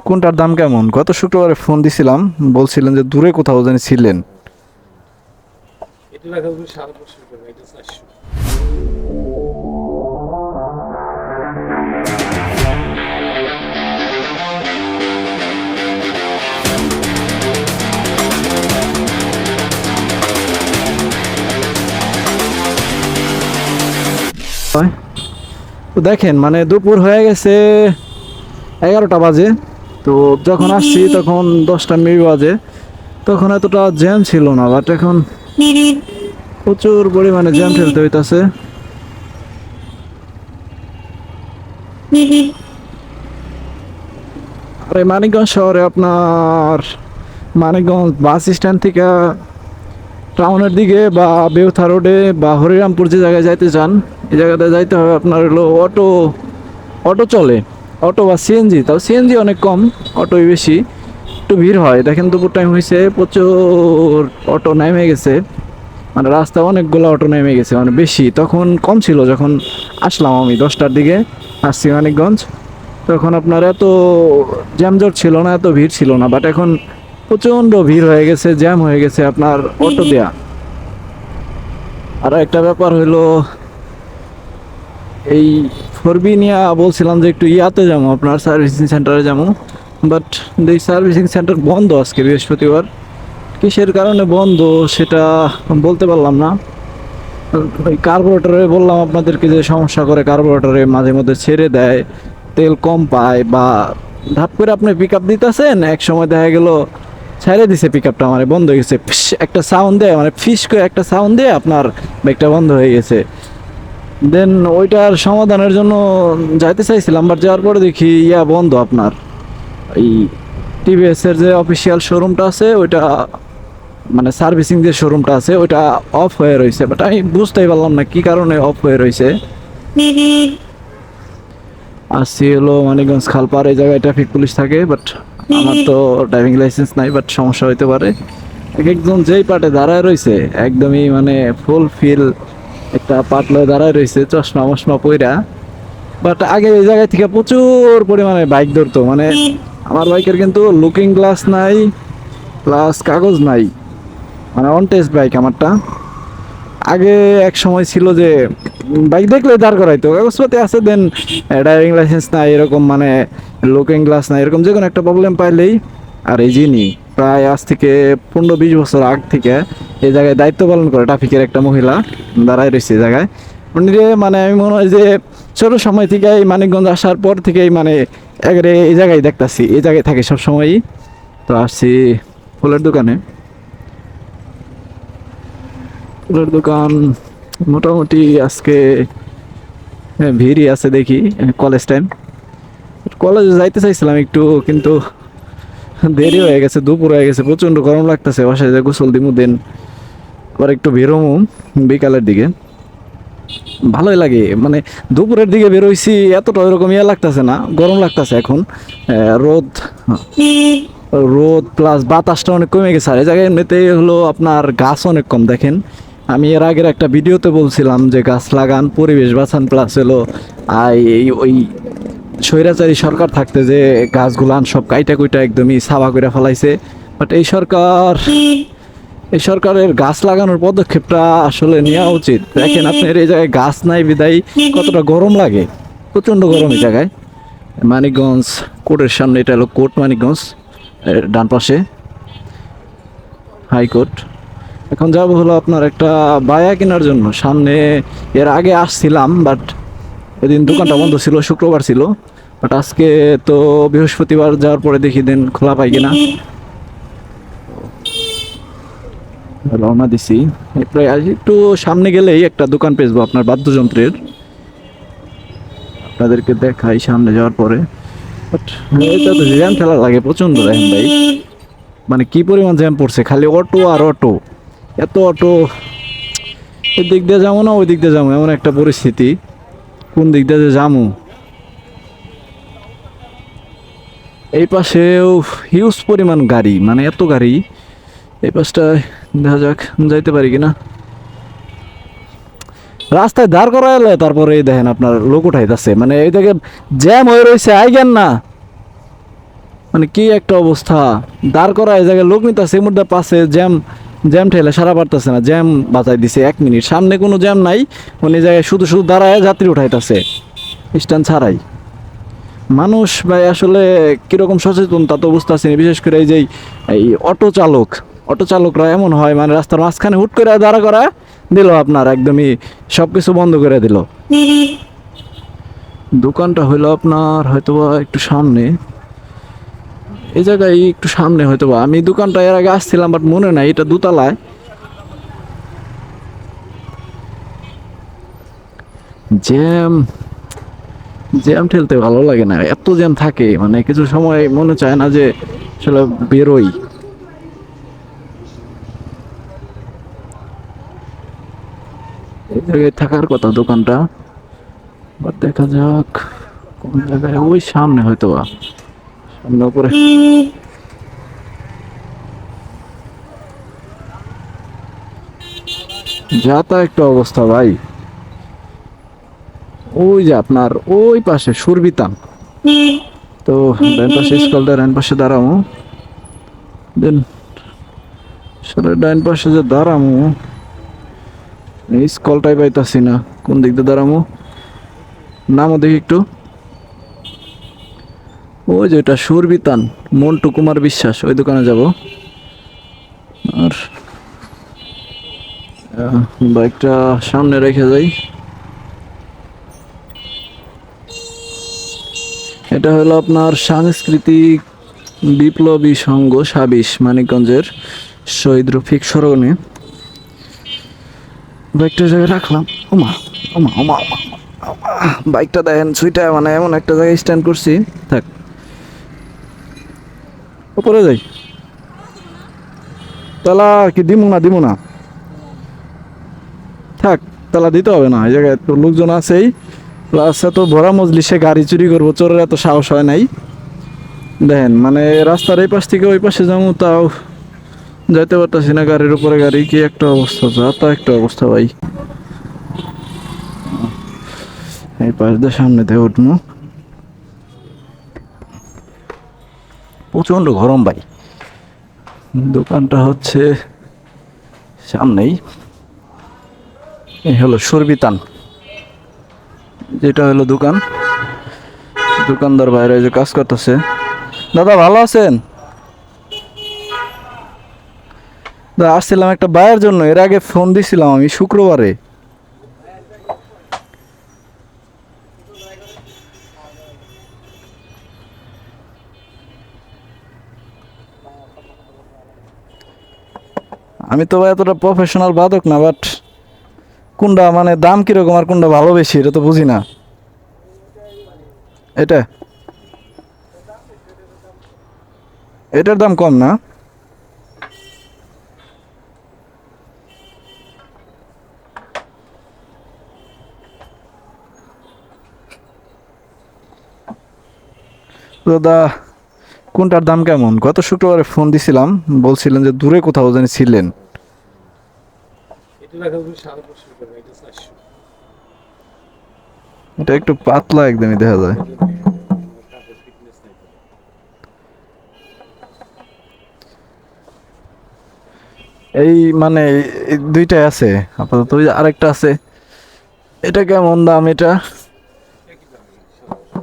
কোনটার দাম কেমন? গত শুক্রবারে ফোন দিছিলাম, বলছিলেন যে দূরে কোথাও জানি ছিলেন। এটা রাখা হবে 550 টাকা, এটা 400। হয়। তো দেখেন মানে দুপুর হয়ে গেছে 11টা বাজে। তো যখন আসছি তখন 10টা মিনিট বাজে। তখন এতটা জ্যাম ছিল না, বাট এখন প্রচুর পরিমাণে জ্যাম ঠেলতে হইতাছে। আর এই মানিকগঞ্জ শহরে আপনার মানিকগঞ্জ বাস স্ট্যান্ড থেকে টাউনের দিকে বা বেউথা রোডে বা হরিরামপুর যে জায়গায় যাইতে চান, এই জায়গাতে যাইতে হবে আপনার হলো অটো। অটো চলে, অটো বা সিএনজি, তাও সিএনজি অনেক কম, অটোই বেশি। একটু ভিড় হয়, দেখেন দুপুর টাইম হয়েছে, প্রচুর অটো নেমে গেছে। মানে রাস্তায় অনেকগুলো অটো নেমে গেছে, মানে বেশি। তখন কম ছিল যখন আসলাম, আমি 10টার দিকে আসছি মানিকগঞ্জ। তখন আপনার এত জ্যামজট ছিল না, এত ভিড় ছিল না, বাট এখন প্রচণ্ড ভিড় হয়ে গেছে, জ্যাম হয়ে গেছে আপনার অটো দেয়া। আর একটা ব্যাপার হইলো, এই ফোরবি নিয়ে বলছিলাম যে একটু ইয়াতে যাবো, আপনার সার্ভিসিং সেন্টারে যাবো, বাট এই সার্ভিসিং সেন্টার বন্ধ আজকে বৃহস্পতিবার। কিসের কারণে বন্ধ সেটা বলতে পারলাম না। ওই কার্বোরেটরে বললাম আপনাদেরকে যে সমস্যা করে, কার্বোরেটরে মাঝে মধ্যে ছেড়ে দেয়, তেল কম পায়, বা ধাপ করে আপনি পিক আপ দিতেছেন, এক সময় দেখা গেল ছেড়ে দিছে পিক আপটা, মানে বন্ধ হয়ে গেছে, ফিস একটা সাউন্ড দেয়, মানে ফিস করে একটা সাউন্ড দিয়ে আপনার বাইকটা বন্ধ হয়ে গেছে। দেন ওইটার সমাধানের জন্য যাইতে চাইছিলাম, বাট যাওয়ার পরে দেখি বন্ধ আপনার। এই টিভিএস এর যে অফিসিয়াল শোরুমটা আছে ওইটা, মানে সার্ভিসিং যে শোরুমটা আছে ওইটা অফ হয়ে রয়েছে, বাট আমি বুঝতেই পারলাম না কি কারণে অফ হয়ে রয়েছে। আসছি হলো মানিকগঞ্জ খালপাড়, এই জায়গায় ট্রাফিক পুলিশ থাকে, বাট আমার তো ড্রাইভিং লাইসেন্স নাই, বাট সমস্যা হইতে পারে। এক একজন যেই পার্টে দাঁড়ায় রয়েছে একদমই মানে ফুল ফিল একটা পার্ট লয়ে দাঁড়ায় রয়েছে, চশমা মশমা পইরা। বাট আগে এই জায়গায় থেকে প্রচুর পরিমাণে বাইক ধরতো, মানে আমার বাইকের কিন্তু লুকিং গ্লাস নাই, প্লাস কাগজ নাই, মানে অন টেস্ট বাইক আমারটা। আগে এক সময় ছিল যে বাইক দেখলে দাঁড় করাইতো, কাগজপাতি আছে, দেন ড্রাইভিং লাইসেন্স নাই এরকম, মানে লুকিং গ্লাস নাই এরকম, যে কোনো একটা প্রবলেম পাইলেই। আর এই যিনি প্রায় আজ থেকে 15-20 বছর আগ থেকে এই জায়গায় দায়িত্ব পালন করে ট্রাফিকের একটা মহিলা দাঁড়ায় রয়েছে এই জায়গায়। উনি মানে আমি মনে হয় যে ছোট সময় থেকে এই মানিকগঞ্জ আসার পর থেকেই মানে একেবারে এই জায়গায় দেখতাছি, এই জায়গায় থাকি সব সময়ই। তো আসছি ফুলের দোকানে। ফুলের দোকান মোটামুটি আজকে ভিড়ই আছে দেখি, কলেজ টাইম। কলেজে যাইতে চাইছিলাম একটু, কিন্তু দেরি হয়ে গেছে, দুপুর হয়ে গেছে, প্রচণ্ড গরম লাগতেছে, বাসায় যে গোসল দিমু, দেন আবার একটু বেরোমু বিকালের দিকে। ভালোই লাগে, মানে দুপুরের দিকে বেরোইছি এতটা ওইরকম লাগতেছে না, গরম লাগতেছে এখন। রোদ রোদ প্লাস বাতাসটা অনেক কমে গেছে। আর এই জায়গায় এমনিতে হলো আপনার গাছ অনেক কম, দেখেন আমি এর আগের একটা ভিডিওতে বলছিলাম যে গাছ লাগান, পরিবেশ বাঁচান, প্লাস হলো ওই স্বৈরাচারী সরকার থাকতে যে গাছগুলান সব কাইটা কুইটা একদমই সাবা করে ফেলাইছে। বাট এই সরকারের গাছ লাগানোর পদক্ষেপটা আসলে নেওয়া উচিত। দেখেন আপনার এই জায়গায় গাছ নাই বিদায় কতটা গরম লাগে, প্রচণ্ড গরম এই জায়গায়। মানিকগঞ্জ কোর্টের সামনে, এটা হলো কোর্ট মানিকগঞ্জ, ডান পাশে হাইকোর্ট। এখন যাব হলো আপনার একটা বায়া কেনার জন্য সামনে। এর আগে আসছিলাম, বাট এদিন দোকানটা বন্ধ ছিল, শুক্রবার ছিল, বাট আজকে তো বৃহস্পতিবার, যাওয়ার পরে দেখি দিন খোলা পাই কিনা। রওনা দিছি, প্রায় আজ একটু সামনে গেলেই একটা দোকান পেয়েছবো আপনার বাদ্যযন্ত্রের, আপনাদেরকে দেখাই সামনে যাওয়ার পরে। বাট এটা তো জ্যাম ঠেলা লাগে প্রচণ্ড, দেখেন ভাই মানে কি পরিমাণ জ্যাম পড়ছে, খালি অটো আর অটো, এত অটো। এদিক দিয়ে যাবো না ওই দিক দিয়ে যাবো, এমন একটা পরিস্থিতি, কোন দিক দিয়ে যে যাবো। এই পাশেও হিউজ পরিমাণ গাড়ি, মানে এত গাড়ি। এই পাশটায় দেখা যাক যাইতে পারি কিনা। রাস্তায় দাঁড় করা এলে তারপরে এই দেখেন আপনার লোক উঠাইতেছে, মানে এই থেকে জ্যাম হয়ে রয়েছে, আইগেন না। মানে কি একটা অবস্থা, দাঁড় করা এই জায়গায় লোক নিতেছে, এর মধ্যে পাশে জ্যাম, জ্যাম ঠেলে সারা পারতেছে না, জ্যাম বাঁচাই দিছে 1 মিনিট, সামনে কোনো জ্যাম নাই, উনি এই জায়গায় শুধু শুধু দাঁড়ায় যাত্রী উঠাইতেছে স্ট্যান্ড ছাড়াই। মানুষ ভাই আসলে কিরকম সচেতন তা তো বুঝতেছি না, বিশেষ করে এই যে এই অটো চালকরা এমন হয়, মানে রাস্তার মাঝখানে হুট করে দাঁড়া করা দিল, আপনার একদমই সব কিছু বন্ধ করে দিল। দোকানটা হইলো আপনার হয়তোবা একটু সামনে, এই জায়গায় একটু সামনে হয়তোবা, আমি দোকানটা এর আগে আসছিলাম বাট মনে নাই, এটা দোতলায়। জ্যাম, জ্যাম ঠেলতে ভালো লাগে না, এত জ্যাম থাকে, মানে কিছু সময় মনে চায় না যে আসলে বেরোই। এই জায়গায় থাকার কথা দোকানটা, বাট দেখা যাক কোন জায়গায়, ওই সামনে হয়তো বা, সামনে উপরে। যা তা একটা অবস্থা ভাই। ওই যে আপনার ওই পাশে সুরবিতান, তো ডান পাশে স্কলটা, ডান পাশে দাঁড়ামো, দেন আসলে ডান পাশে যে দাঁড়ামো, এই স্কলটাই পাইতাছি না, কোন দিক দিয়ে দাঁড়ামো, নামও দেখি একটু। ওই যে এটা সুরবিতান, মন্টু কুমার বিশ্বাস, ওই দোকানে যাব। আর বাইকটা সামনে রেখে যাই। এটা হলো আপনার সাংস্কৃতিক বিপ্লবী সংঘ ২৬ মানিকগঞ্জের শহীদ রফিক স্মরণে। বাইকটা জায়গায় রাখলাম, ওমা ওমা ওমা ওমা ওমা। বাইকটা দেখেন সুইটা, মানে এমন একটা জায়গায় স্ট্যান্ড করছি, থাক উপরে যাই, তালা কি দিমু না, দিমু না, থাক, তালা দিতে হবে না, এই জায়গায় তো লোকজন আছেই, প্লাস এত ভরা মজলিসে গাড়ি চুরি করবো, চোরের এত সাহস হয় নাই। দেখেন মানে রাস্তার এই পাশ থেকে ওই পাশে যাবো, তাও যাইতে পারতাছি না, গাড়ির উপরে গাড়ি, কি একটা অবস্থা, যা তা একটা অবস্থা ভাই। এই পাশ দিয়ে সামনে দিয়ে উঠবো, প্রচন্ড গরম ভাই। দোকানটা হচ্ছে সামনেই, এই হলো সুরবিতান, যেটা হলো দোকান, দোকানদার বাইরে যে কাজ করতেছে। দাদা ভালো আছেন? দাদা আসছিলাম একটা বায়ের জন্য, এর আগে ফোন দিছিলাম আমি শুক্রবারে। আমি তো ভাই এতটা প্রফেশনাল বাদক না, বাট কোনটা মানে দাম কিরকম আর কোনটা ভালো বেশি এটা তো বুঝি না। এটা, এটার দাম কম না? দাদা কোনটার দাম কেমন? গত শুক্রবারে ফোন দিছিলাম, বলছিলেন যে দূরে কোথাও জানি ছিলেন। এটা রাখা হবে 550 টাকা, এটা 400। এটা একটু পাতলা একদমই দেখা যায়। কাপড় ফিটনেস নাই তো। এই মানে এই দুইটাই আছে আপাতত, ওই যে আরেকটা আছে, এটা কেমন দাম এটা? একই দাম 750।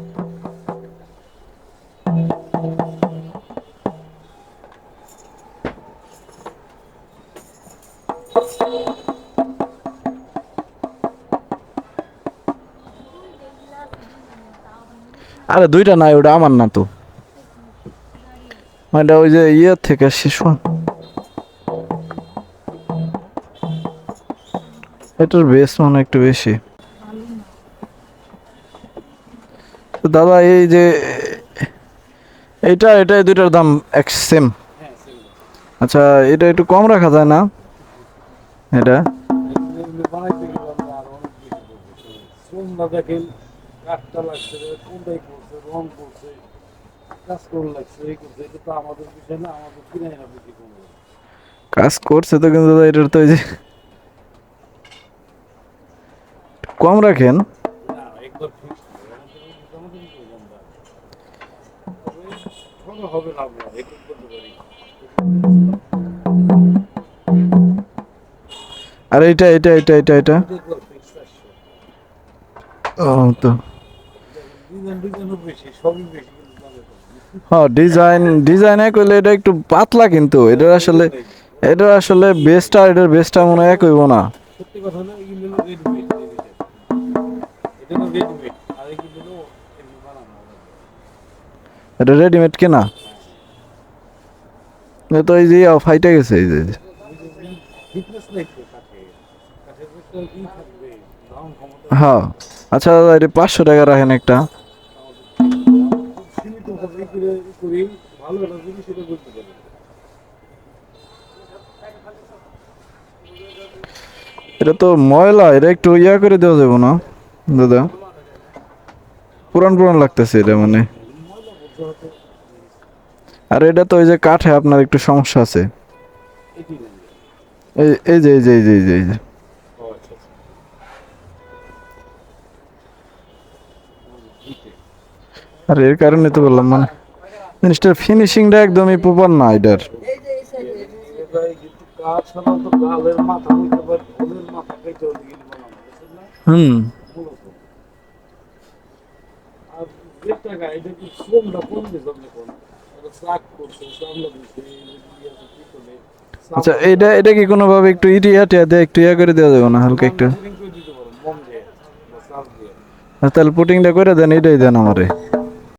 আরে দুইটা নাই, ওটা আমার না তো, মানে ওই যে ইয়ে থেকে শেষ, এটার বেস মানে একটু বেশি। তো দাদা এই যে এইটা, এটা এই দুইটার দাম এক সেম? হ্যাঁ, সেম দাম। আচ্ছা, এটা একটু কম রাখা যায় না এটা? এগুলো বানাইতে গেলে আমরা আরো অনেক বেশি পড়বে। শ্রম না দেখেন, কাঠটা লাগছে, কোনটাই করছে, রং করছে, কাজ করে লাগছে, এই করছে, এটা তো আমাদের বিষয় না, আমাদের কিনে না বিক্রি করবো। কাজ করছে তো, কিন্তু দাদা এটার তো ওই যে কম রাখেন। না একবার ফিক্সড আমাদের কি করবো আমরা? তবে ফোন হবে হবে না আমরা এটা করতে পারি। আর এটা এটা এটা এটা এটা এটা তো fixed 400 ও তো ডিজাইনও বেশি সবই বেশি কিন্তু দামে কম। হ্যাঁ ডিজাইনে কইলে এটা একটু পাতলা কিন্তু এটা আসলে বেস্টটা এটার বেস্টটা মনে হয় এক হইব না। সত্যি কথা হলো এগুলো হলো রেডিমেড এটা হলো রেডিমেড আর এগুলো হলো এমনি বানানো এটা রেডিমেড কেনা এ তো এই যে ফাইটে গেছে এই যে ফিটনেস নাই তো কাঠে কাঠের একটা ই থাকবে ধারণ ক্ষমতা হ্যাঁ আচ্ছা দাদা এটা 500 টাকা রাখেন একটা খুব সীমিত ভাবে করি ভালো একটা জিনিস এটা করতে পারি। এটা তো ময়লা এটা একটু ইয়া করে দেওয়া যাবে না দাদা পুরান পুরান লাগতেছে এটা মানে ময়লা বলতে হয়তো আর এটা তো ওই যে কাঠে আপনার একটু সমস্যা আছে এটি নেই। এই যে ও আচ্ছা আচ্ছা ইটে। আর এর কারণে তো বললাম মানে জিনিসটার ফিনিশিংটা একদমই প্রপার না এটার এটা কিন্তু কাঠ সাধারণত গালের মাথা হইতে পারে ঢোলের মাথা কেটে ওদিকে বানানো বুঝছেন না হুম মূলত আর যে টাকা এটা কি শ্রমটা কম দিচ্ছে আপনি কোন এটা চাক করছে চামড়া দিচ্ছে কি করে আচ্ছা এটা কি কোনোভাবে একটু টিয়া দিয়ে একটু ইয়া করে দেওয়া যাবে না হালকা একটু দিতে পারেন মন দিয়ে বা চাল দিয়ে তাহলে পুটিংটা করে দেন এটাই দেন আমারে